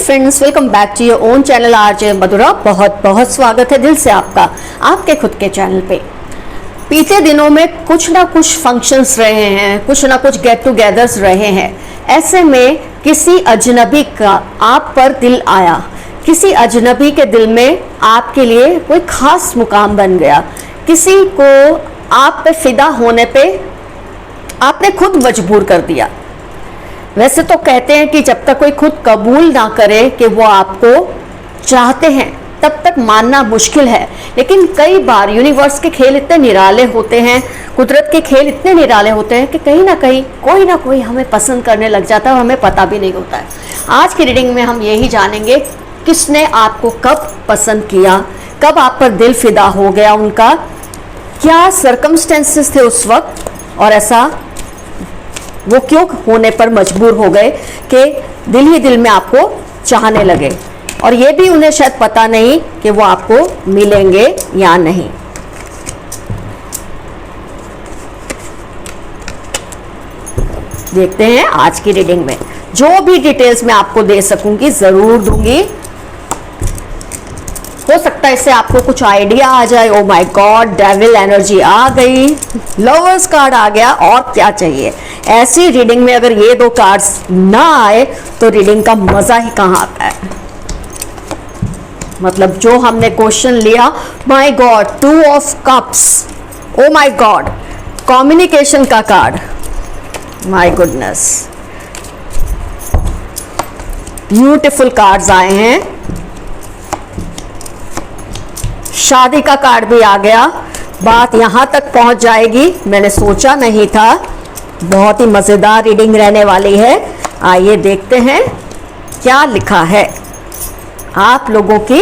Friends, welcome back to your own channel RJ Madhura. बहुत बहुत स्वागत है दिल से आपका आपके खुद के चैनल पे। बीते दिनों में कुछ ना कुछ फंक्शंस रहे हैं, कुछ ना कुछ गेट टुगेदर्स रहे हैं। ऐसे में किसी अजनबी का आप पर दिल आया, किसी अजनबी के दिल में आपके लिए कोई खास मुकाम बन गया, किसी को आप पे फिदा होने पे आपने खुद मजबूर कर दिया। वैसे तो कहते हैं कि जब तक कोई खुद कबूल ना करे कि वो आपको चाहते हैं तब तक मानना मुश्किल है। लेकिन कई बार यूनिवर्स के खेल इतने निराले होते हैं, कुदरत के खेल इतने निराले होते हैं कि कहीं ना कोई हमें पसंद करने लग जाता है और हमें पता भी नहीं होता है। आज की रीडिंग में हम यही जानेंगे किसने आपको कब पसंद किया, कब आप पर दिल फिदा हो गया उनका, क्या सर्कमस्टेंसेस थे उस वक्त और ऐसा वो क्यों होने पर मजबूर हो गए कि दिल ही दिल में आपको चाहने लगे, और ये भी उन्हें शायद पता नहीं कि वो आपको मिलेंगे या नहीं। देखते हैं आज की रीडिंग में। जो भी डिटेल्स मैं आपको दे सकूंगी जरूर दूंगी। हो सकता है इससे आपको कुछ आइडिया आ जाए। Oh my god, devil energy आ गई, लवर्स कार्ड आ गया, और क्या चाहिए। ऐसी रीडिंग में अगर ये दो कार्ड्स ना आए तो रीडिंग का मजा ही कहाँ आता है। मतलब जो हमने क्वेश्चन लिया, my god, 2 of cups, oh my god, communication का card, my goodness, beautiful cards आए हैं। शादी का कार्ड भी आ गया। बात यहां तक पहुंच जाएगी मैंने सोचा नहीं था। बहुत ही मजेदार रीडिंग रहने वाली है। आइए देखते हैं क्या लिखा है आप लोगों की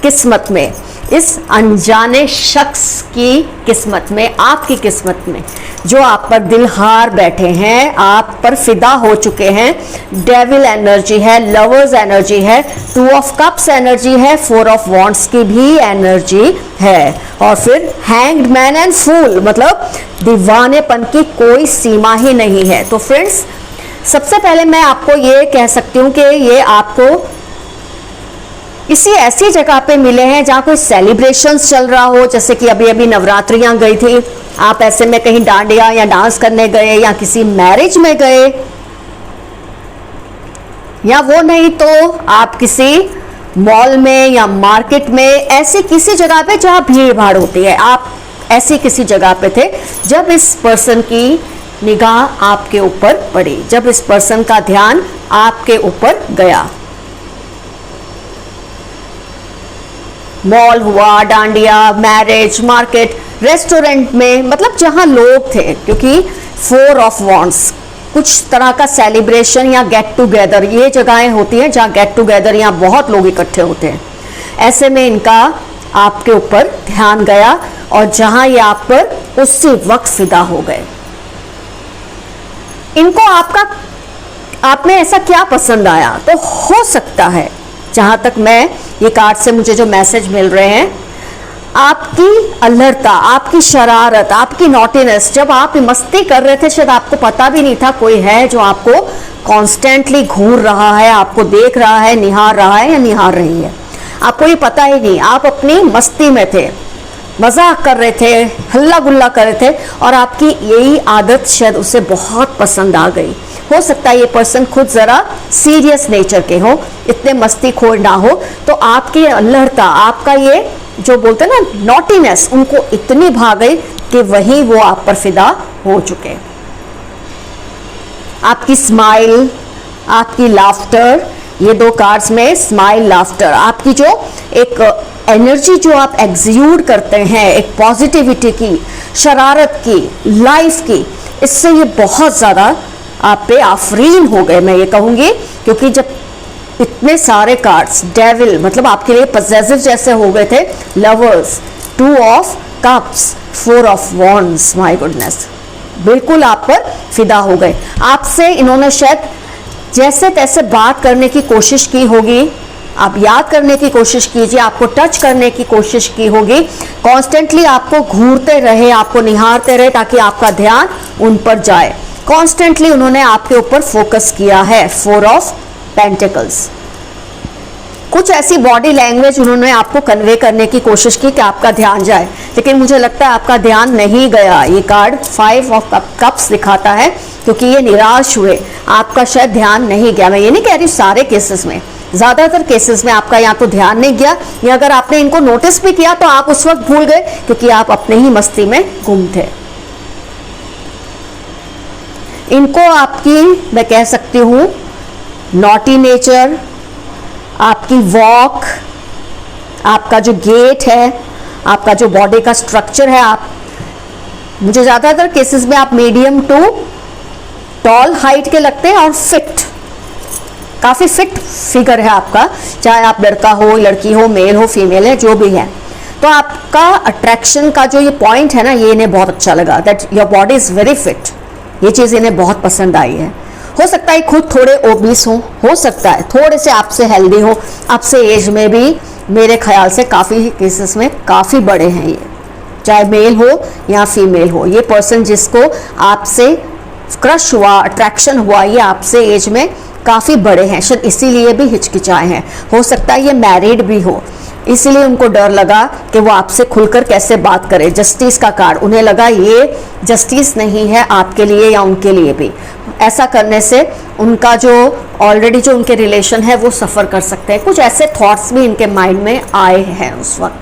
किस्मत में, इस अनजाने शख्स की किस्मत में, आपकी किस्मत में, जो आप पर दिल हार बैठे हैं, आप पर फिदा हो चुके हैं। डेविल एनर्जी है, लवर्स एनर्जी है, 2 ऑफ कप्स एनर्जी है, 4 ऑफ वॉन्ड्स की भी एनर्जी है, और फिर हैंग्ड मैन एंड फूल, मतलब दीवानेपन की कोई सीमा ही नहीं है। तो फ्रेंड्स, सबसे पहले मैं आपको ये कह सकती हूँ कि ये आपको किसी ऐसी जगह पे मिले हैं जहाँ कोई सेलिब्रेशंस चल रहा हो, जैसे कि अभी अभी नवरात्रियां गई थी, आप ऐसे में कहीं डांडिया या डांस करने गए, या किसी मैरिज में गए, या वो नहीं तो आप किसी मॉल में या मार्केट में, ऐसी किसी जगह पे जहाँ भीड़ भाड़ होती है, आप ऐसी किसी जगह पे थे जब इस पर्सन की निगाह आपके ऊपर पड़ी, जब इस पर्सन का ध्यान आपके ऊपर गया। मॉल हुआ, डांडिया, मैरिज, मार्केट, रेस्टोरेंट में, मतलब जहां लोग थे, क्योंकि 4 ऑफ वॉन्ड्स कुछ तरह का सेलिब्रेशन या गेट टुगेदर, ये जगहें होती हैं जहां गेट टुगेदर या बहुत लोग इकट्ठे होते हैं। ऐसे में इनका आपके ऊपर ध्यान गया और जहां ये आप पर उसी वक्त फिदा हो गए। इनको आप में ऐसा क्या पसंद आया? तो हो सकता है, जहां तक मैं ये कार्ड से मुझे जो मैसेज मिल रहे हैं, आपकी अल्हड़ता, आपकी शरारत, आपकी नॉटीनेस, जब आप मस्ती कर रहे थे शायद आपको पता भी नहीं था कोई है जो आपको कॉन्स्टेंटली घूर रहा है, आपको देख रहा है, निहार रहा है या निहार रही है, आपको ये पता ही नहीं। आप अपनी मस्ती में थे, मजाक कर रहे थे, हल्ला गुल्ला कर रहे थे, और आपकी यही आदत शायद उसे बहुत पसंद आ गई। हो सकता है ये पर्सन खुद जरा सीरियस नेचर के हो, इतने मस्तीखोर ना हो, तो आपकी अल्हड़ता, आपका ये जो बोलते हैं ना नॉटीनेस, उनको इतनी भा गई कि वही वो आप पर फिदा हो चुके। आपकी स्माइल, आपकी लाफ्टर, ये 2 कार्ड्स में स्माइल, लाफ्टर, आपकी जो एक एनर्जी जो आप एग्जीक्यूट करते हैं, एक पॉजिटिविटी की, शरारत की, लाइफ की, इससे ये बहुत ज़्यादा आप पे आफरीन हो गए, मैं ये कहूँगी। क्योंकि जब इतने सारे कार्ड्स, डेविल मतलब आपके लिए पजेसिव जैसे हो गए थे, lovers, 2 of cups, 4 of wands, my goodness, बिल्कुल आप पर फिदा हो गए। आपसे इन्होंने शायद जैसे तैसे बात करने की कोशिश की होगी, आप याद करने की कोशिश कीजिए, आपको टच करने की कोशिश की होगी, कॉन्स्टेंटली आपको घूरते रहे, आपको निहारते रहे ताकि आपका ध्यान उन पर जाए। कॉन्स्टेंटली उन्होंने आपके ऊपर फोकस किया है। 4 ऑफ पेंटिकल्स, कुछ ऐसी बॉडी लैंग्वेज उन्होंने आपको कन्वे करने की कोशिश की कि आपका ध्यान जाए, लेकिन मुझे लगता है आपका ध्यान नहीं गया। ये कार्ड 5 ऑफ कप्स दिखाता है, क्योंकि ये निराश हुए, आपका शायद ध्यान नहीं गया। मैं ये नहीं कह रही सारे केसेस में, ज़्यादातर केसेस में आपका या तो ध्यान नहीं गया, या अगर आपने इनको नोटिस भी किया तो आप उस वक्त भूल गए, क्योंकि आप अपने ही मस्ती में गुम थे। इनको आपकी, मैं कह सकती हूँ, नॉटी नेचर, आपकी वॉक, आपका जो गेट है, आपका जो बॉडी का स्ट्रक्चर है, आप, मुझे ज़्यादातर केसेस में आप मीडियम टू टॉल हाइट के लगते हैं और फिट, काफ़ी फिट फिगर है आपका, चाहे आप लड़का हो, लड़की हो, मेल हो, फीमेल है, जो भी है। तो आपका अट्रैक्शन का जो ये पॉइंट है ना, ये इन्हें बहुत अच्छा लगा, that your body is very fit. ये चीज़ इन्हें बहुत पसंद आई है। हो सकता है खुद थोड़े ओबीस हो सकता है थोड़े से आपसे हेल्दी हो, आपसे एज में भी मेरे ख्याल से काफ़ी केसेस में काफ़ी बड़े हैं ये, चाहे मेल हो या फीमेल हो। ये पर्सन जिसको आपसे क्रश हुआ, अट्रैक्शन हुआ, ये आपसे एज में काफ़ी बड़े हैं, शायद इसीलिए भी हिचकिचाए हैं। हो सकता है ये मैरिड भी हो, इसीलिए उनको डर लगा कि वो आपसे खुलकर कैसे बात करे। जस्टिस का कार्ड, उन्हें लगा ये जस्टिस नहीं है आपके लिए या उनके लिए भी। ऐसा करने से उनका जो ऑलरेडी जो उनके रिलेशन है वो सफ़र कर सकते हैं। कुछ ऐसे थॉट्स भी इनके माइंड में आए हैं उस वक्त।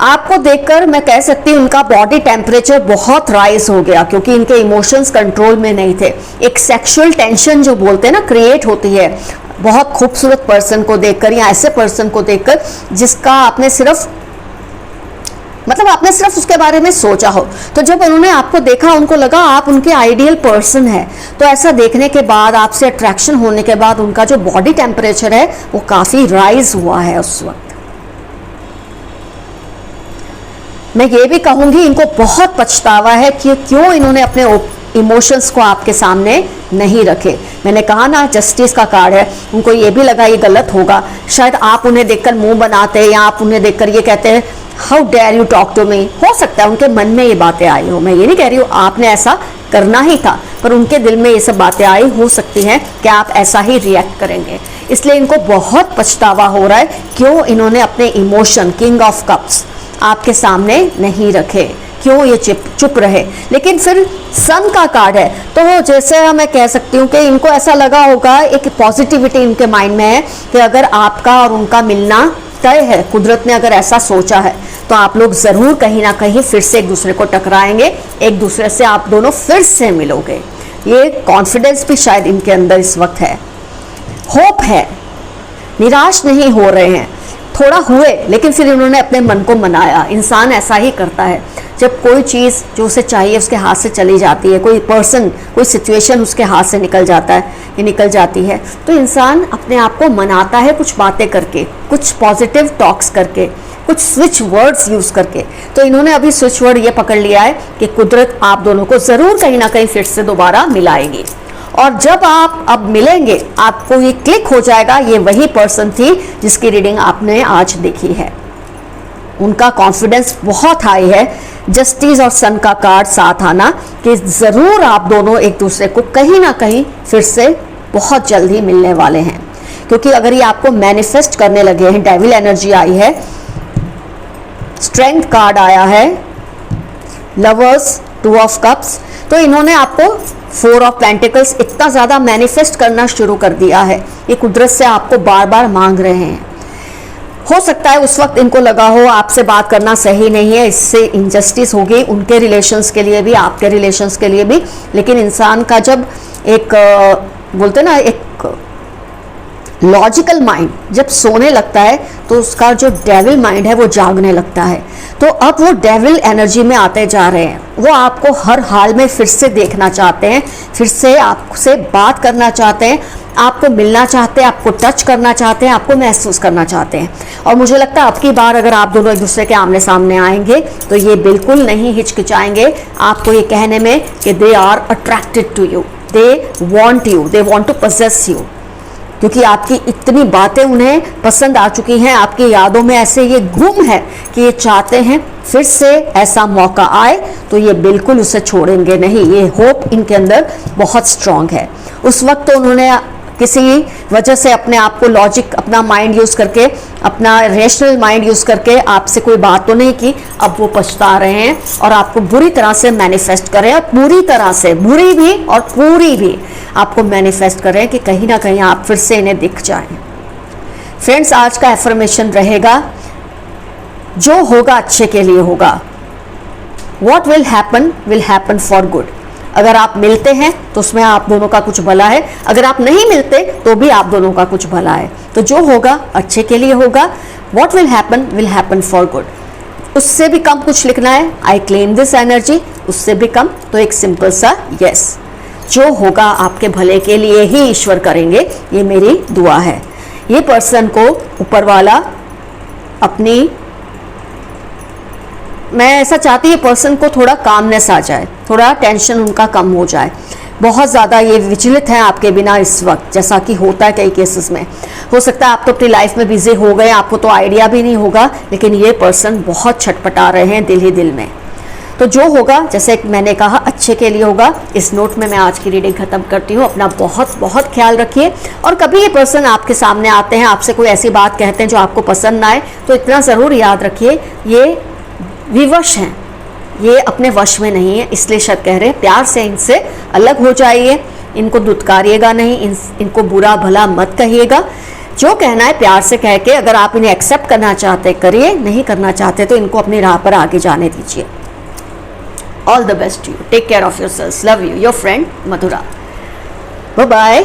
आपको देखकर मैं कह सकती हूँ उनका बॉडी टेम्परेचर बहुत राइज हो गया, क्योंकि इनके इमोशंस कंट्रोल में नहीं थे। एक सेक्सुअल टेंशन जो बोलते हैं ना, क्रिएट होती है बहुत खूबसूरत पर्सन को देखकर या ऐसे पर्सन को देखकर जिसका आपने सिर्फ उसके बारे में सोचा हो। तो जब उन्होंने आपको देखा, उनको लगा आप उनके आइडियल पर्सन है। तो ऐसा देखने के बाद, आपसे अट्रैक्शन होने के बाद, उनका जो बॉडी टेम्परेचर है वो काफ़ी राइज हुआ है उस वक्त। मैं ये भी कहूँगी इनको बहुत पछतावा है कि क्यों इन्होंने अपने इमोशंस को आपके सामने नहीं रखे। मैंने कहा ना, जस्टिस का कार्ड है, उनको ये भी लगा ये गलत होगा, शायद आप उन्हें देखकर मुंह बनाते या आप उन्हें देखकर ये कहते हैं how dare you talk to me. हो सकता है उनके मन में ये बातें आई हो, मैं ये नहीं कह रही हूँ आपने ऐसा करना ही था, पर उनके दिल में ये सब बातें आई हो सकती हैं कि आप ऐसा ही रिएक्ट करेंगे। इसलिए इनको बहुत पछतावा हो रहा है क्यों इन्होंने अपने इमोशन, किंग ऑफ कप्स, आपके सामने नहीं रखे, क्यों ये चुप रहे। लेकिन फिर सन का कार्ड है, तो जैसे मैं कह सकती हूँ कि इनको ऐसा लगा होगा, एक पॉजिटिविटी इनके माइंड में है कि अगर आपका और उनका मिलना तय है, कुदरत ने अगर ऐसा सोचा है, तो आप लोग ज़रूर कहीं ना कहीं फिर से एक दूसरे को टकराएंगे, एक दूसरे से आप दोनों फिर से मिलोगे। ये कॉन्फिडेंस भी शायद इनके अंदर इस वक्त है, होप है, निराश नहीं हो रहे हैं। थोड़ा हुए, लेकिन फिर इन्होंने अपने मन को मनाया। इंसान ऐसा ही करता है, जब कोई चीज़ जो उसे चाहिए उसके हाथ से चली जाती है, कोई पर्सन, कोई सिचुएशन उसके हाथ से निकल जाता है या निकल जाती है, तो इंसान अपने आप को मनाता है कुछ बातें करके, कुछ पॉजिटिव टॉक्स करके, कुछ स्विच वर्ड्स यूज़ करके। तो इन्होंने अभी स्विच वर्ड ये पकड़ लिया है कि कुदरत आप दोनों को ज़रूर कहीं ना कहीं फिर से दोबारा मिलाएगी। और जब आप अब मिलेंगे, आपको ये क्लिक हो जाएगा, ये वही पर्सन थी जिसकी रीडिंग आपने आज देखी है। उनका कॉन्फिडेंस बहुत हाई है। जस्टिस और सन का कार्ड साथ आना कि ज़रूर आप दोनों एक दूसरे को कहीं ना कहीं फिर से बहुत जल्द ही मिलने वाले हैं। क्योंकि अगर ये आपको मैनिफेस्ट करने लगे हैं, डेविल एनर्जी आई है, स्ट्रेंथ कार्ड आया है, लवर्स, 2 ऑफ कप्स, तो इन्होंने आपको 4 ऑफ पेंटिकल्स इतना ज़्यादा मैनिफेस्ट करना शुरू कर दिया है। ये कुदरत से आपको बार बार मांग रहे हैं। हो सकता है उस वक्त इनको लगा हो आपसे बात करना सही नहीं है, इससे इनजस्टिस होगी उनके रिलेशंस के लिए भी, आपके रिलेशंस के लिए भी। लेकिन इंसान का जब एक बोलते ना, एक लॉजिकल माइंड जब सोने लगता है, तो उसका जो डेविल माइंड है वो जागने लगता है। तो अब वो डेविल एनर्जी में आते जा रहे हैं। वो आपको हर हाल में फिर से देखना चाहते हैं, फिर से आपसे बात करना चाहते हैं, आपको मिलना चाहते हैं, आपको टच करना चाहते हैं, आपको महसूस करना चाहते हैं। और मुझे लगता है अब की बार अगर आप दोनों एक दूसरे के आमने सामने आएंगे तो ये बिल्कुल नहीं हिचकिचाएंगे आपको ये कहने में कि they are attracted to you, they want you, they want to possess you. क्योंकि आपकी इतनी बातें उन्हें पसंद आ चुकी हैं, आपकी यादों में ऐसे ये गुम है कि ये चाहते हैं फिर से ऐसा मौका आए, तो ये बिल्कुल उसे छोड़ेंगे नहीं। ये होप इनके अंदर बहुत स्ट्रांग है। उस वक्त तो उन्होंने किसी वजह से अपने आप को लॉजिक, अपना माइंड यूज़ करके, अपना रेशनल माइंड यूज़ करके आपसे कोई बात तो नहीं की, अब वो पछता रहे हैं और आपको बुरी तरह से मैनिफेस्ट कर रहे हैं, और पूरी तरह से, बुरी भी और पूरी भी आपको मैनिफेस्ट कर रहे हैं कि कहीं ना कहीं आप फिर से इन्हें दिख जाएं। फ्रेंड्स, आज का एफर्मेशन रहेगा, जो होगा अच्छे के लिए होगा। What will happen for good। अगर आप मिलते हैं तो उसमें आप दोनों का कुछ भला है, अगर आप नहीं मिलते तो भी आप दोनों का कुछ भला है। तो जो होगा अच्छे के लिए होगा। What will happen for good। उससे भी कम कुछ लिखना है, I claim this energy। उससे भी कम तो एक सिंपल सा yes। जो होगा आपके भले के लिए ही ईश्वर करेंगे, ये मेरी दुआ है। ये पर्सन को ऊपर वाला अपनी, मैं ऐसा चाहती हूँ पर्सन को थोड़ा कामनेस आ जाए, थोड़ा टेंशन उनका कम हो जाए। बहुत ज़्यादा ये विचलित हैं आपके बिना इस वक्त, जैसा कि होता है कई केसेस में। हो सकता है आप तो अपनी लाइफ में बिजी हो गए, आपको तो आइडिया भी नहीं होगा, लेकिन ये पर्सन बहुत छटपटा रहे हैं दिल ही दिल में। तो जो होगा, जैसे मैंने कहा, अच्छे के लिए होगा। इस नोट में मैं आज की रीडिंग खत्म करती हूँ। अपना बहुत बहुत ख्याल रखिए, और कभी ये पर्सन आपके सामने आते हैं, आपसे कोई ऐसी बात कहते हैं जो आपको पसंद ना आए, तो इतना ज़रूर याद रखिए, ये विवश हैं, ये अपने वश में नहीं है, इसलिए शायद कह रहे हैं प्यार से इनसे अलग हो जाइए, इनको दुत्कारिएगा नहीं, इनको बुरा भला मत कहिएगा। जो कहना है प्यार से कह के, अगर आप इन्हें एक्सेप्ट करना चाहते करिए, नहीं करना चाहते तो इनको अपनी राह पर आगे जाने दीजिए। All the best to you, take care of yourselves, love you, your friend Madhura, bye bye.